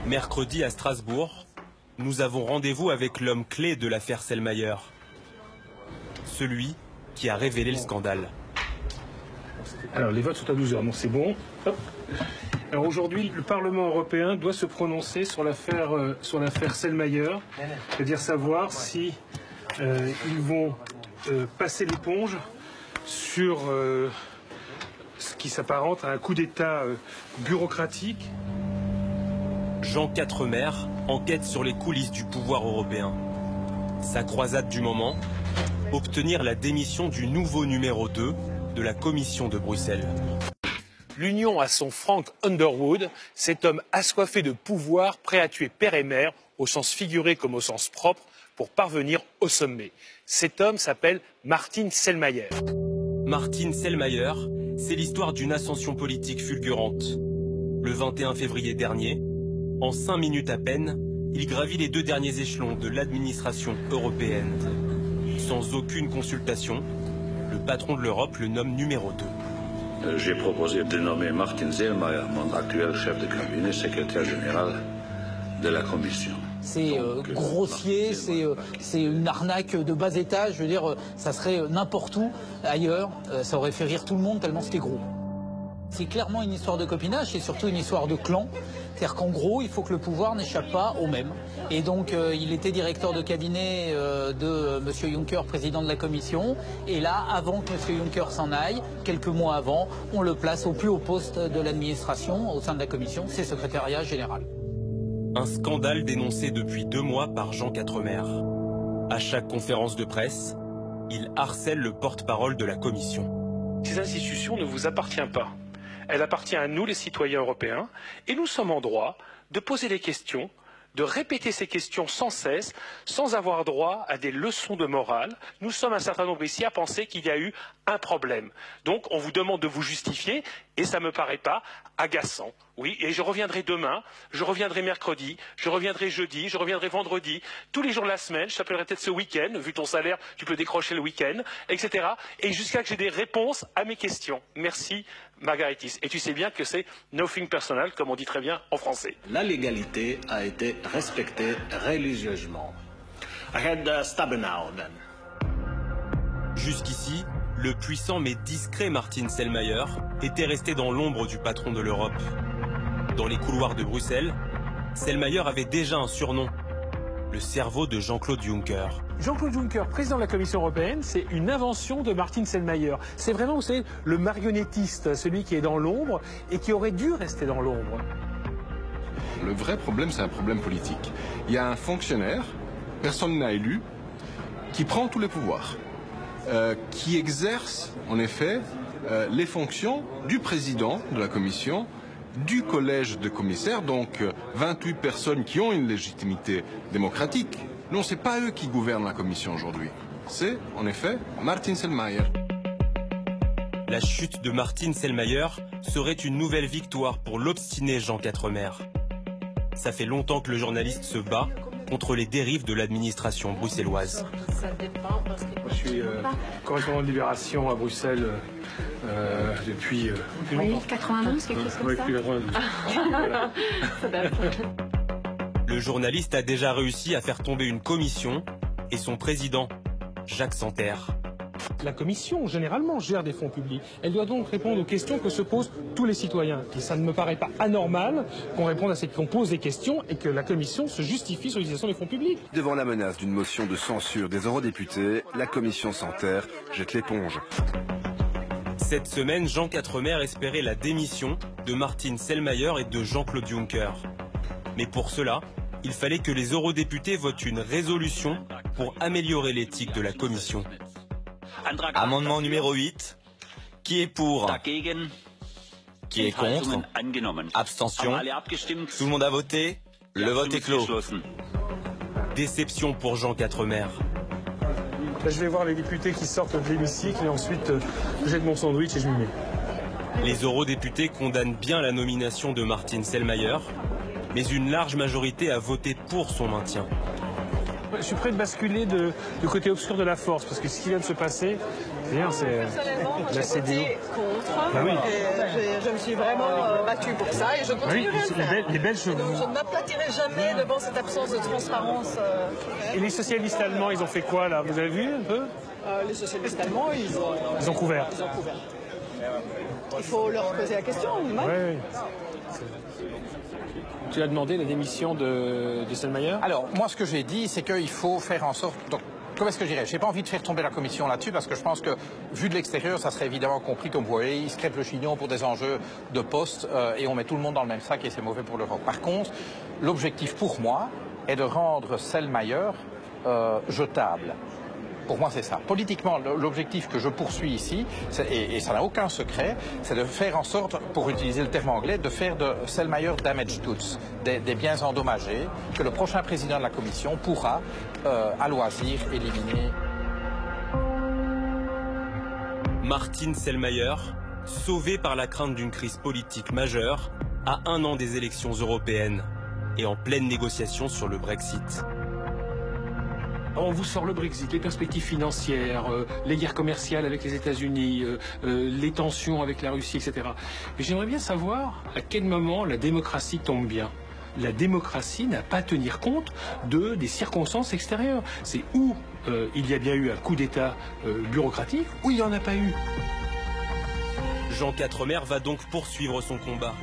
Mercredi à Strasbourg, nous avons rendez-vous avec l'homme clé de l'affaire Selmayr. Celui qui a révélé le scandale. Alors les votes sont à 12h, donc c'est bon. Hop. Alors aujourd'hui, le Parlement européen doit se prononcer sur l'affaire Selmayr, c'est-à-dire savoir si ils vont passer l'éponge sur ce qui s'apparente à un coup d'État bureaucratique. Jean Quatremer enquête sur les coulisses du pouvoir européen. Sa croisade du moment, obtenir la démission du nouveau numéro 2 de la Commission de Bruxelles. L'Union a son Frank Underwood, cet homme assoiffé de pouvoir, prêt à tuer père et mère, au sens figuré comme au sens propre, pour parvenir au sommet. Cet homme s'appelle Martin Selmayr. Martin Selmayr, c'est l'histoire d'une ascension politique fulgurante. Le 21 février dernier, en 5 minutes à peine, il gravit les 2 derniers échelons de l'administration européenne. Sans aucune consultation, le patron de l'Europe le nomme numéro 2. J'ai proposé de nommer Martin Selmayr, mon actuel chef de cabinet, secrétaire général de la Commission. C'est grossier, c'est une arnaque de bas étage. Je veux dire, ça serait n'importe où ailleurs. Ça aurait fait rire tout le monde tellement c'était gros. C'est clairement une histoire de copinage, c'est surtout une histoire de clan. C'est-à-dire qu'en gros, il faut que le pouvoir n'échappe pas au même. Et donc, il était directeur de cabinet de M. Juncker, président de la Commission. Et là, avant que M. Juncker s'en aille, quelques mois avant, on le place au plus haut poste de l'administration au sein de la Commission, c'est secrétariat général. Un scandale dénoncé depuis 2 mois par Jean Quatremer. À chaque conférence de presse, il harcèle le porte-parole de la Commission. Ces institutions ne vous appartiennent pas. Elle appartient à nous, les citoyens européens, et nous sommes en droit de poser des questions, de répéter ces questions sans cesse, sans avoir droit à des leçons de morale. Nous sommes un certain nombre ici à penser qu'il y a eu un problème. Donc on vous demande de vous justifier, et ça ne me paraît pas agaçant. Oui, et je reviendrai demain, je reviendrai mercredi, je reviendrai jeudi, je reviendrai vendredi, tous les jours de la semaine, je t'appellerai peut-être ce week-end, vu ton salaire, tu peux décrocher le week-end, etc. Et jusqu'à que j'ai des réponses à mes questions. Merci, Margaritis. Et tu sais bien que c'est nothing personal, comme on dit très bien en français. La légalité a été respectée religieusement. I had stubborn now then. Jusqu'ici, le puissant mais discret Martin Selmayr était resté dans l'ombre du patron de l'Europe. Dans les couloirs de Bruxelles, Selmayr avait déjà un surnom, le cerveau de Jean-Claude Juncker. Jean-Claude Juncker, président de la Commission européenne, c'est une invention de Martin Selmayr. C'est vraiment, vous savez, le marionnettiste, celui qui est dans l'ombre et qui aurait dû rester dans l'ombre. Le vrai problème, c'est un problème politique. Il y a un fonctionnaire, personne n'a élu, qui prend tous les pouvoirs, qui exerce, en effet, les fonctions du président de la Commission, du collège de commissaires, donc 28 personnes qui ont une légitimité démocratique. Non, ce n'est pas eux qui gouvernent la Commission aujourd'hui. C'est, en effet, Martin Selmayr. La chute de Martin Selmayr serait une nouvelle victoire pour l'obstiné Jean Quatremer. Ça fait longtemps que le journaliste se bat contre les dérives de l'administration bruxelloise. Je suis correspondant de Libération à Bruxelles depuis... oui, 91, quelque chose comme ça. Depuis 92. Voilà. Le journaliste a déjà réussi à faire tomber une commission et son président, Jacques Santer. La Commission, généralement, gère des fonds publics. Elle doit donc répondre aux questions que se posent tous les citoyens. Et ça ne me paraît pas anormal qu'on pose des questions et que la Commission se justifie sur l'utilisation des fonds publics. Devant la menace d'une motion de censure des eurodéputés, la Commission Santer jette l'éponge. Cette semaine, Jean Quatremer espérait la démission de Martin Selmayr et de Jean-Claude Juncker. Mais pour cela, il fallait que les eurodéputés votent une résolution pour améliorer l'éthique de la Commission. Amendement numéro 8. Qui est pour? Qui est contre? Abstention? Tout le monde a voté? Le vote est clos. Déception pour Jean Quatremer. Là, je vais voir les députés qui sortent de l'hémicycle et ensuite je jette mon sandwich et je m'y mets. Les eurodéputés condamnent bien la nomination de Martin Selmayr, mais une large majorité a voté pour son maintien. Je suis prêt de basculer du côté obscur de la force, parce que ce qui vient de se passer, c'est la CDU. Contre, bah oui. Je me suis vraiment battue pour ça et je continuerai à le faire. Les Belges, je ne m'aplatirai jamais devant cette absence de transparence. Et les socialistes allemands, ils ont fait quoi là? Vous avez vu un peu? Les socialistes allemands, ils ont couvert. Il faut leur poser la question. Oui. Tu as demandé la démission de Selmayr? Alors, moi, ce que j'ai dit, c'est qu'il faut faire en sorte... Donc, comment est-ce que je dirais? J'ai pas envie de faire tomber la commission là-dessus, parce que je pense que, vu de l'extérieur, ça serait évidemment compris comme vous voyez, ils se crêpent le chignon pour des enjeux de poste, et on met tout le monde dans le même sac, et c'est mauvais pour l'Europe. Par contre, l'objectif pour moi est de rendre Selmayr jetable. Pour moi, c'est ça. Politiquement, l'objectif que je poursuis ici, et ça n'a aucun secret, c'est de faire en sorte, pour utiliser le terme anglais, de faire de Selmayr damaged goods, des biens endommagés, que le prochain président de la Commission pourra, à loisir, éliminer. Martin Selmayr, sauvé par la crainte d'une crise politique majeure, à 1 an des élections européennes et en pleine négociation sur le Brexit. On vous sort le Brexit, les perspectives financières, les guerres commerciales avec les États-Unis, les tensions avec la Russie, etc. Mais j'aimerais bien savoir à quel moment la démocratie tombe bien. La démocratie n'a pas à tenir compte des circonstances extérieures. C'est où il y a bien eu un coup d'État bureaucratique, ou il n'y en a pas eu. Jean Quatremer va donc poursuivre son combat.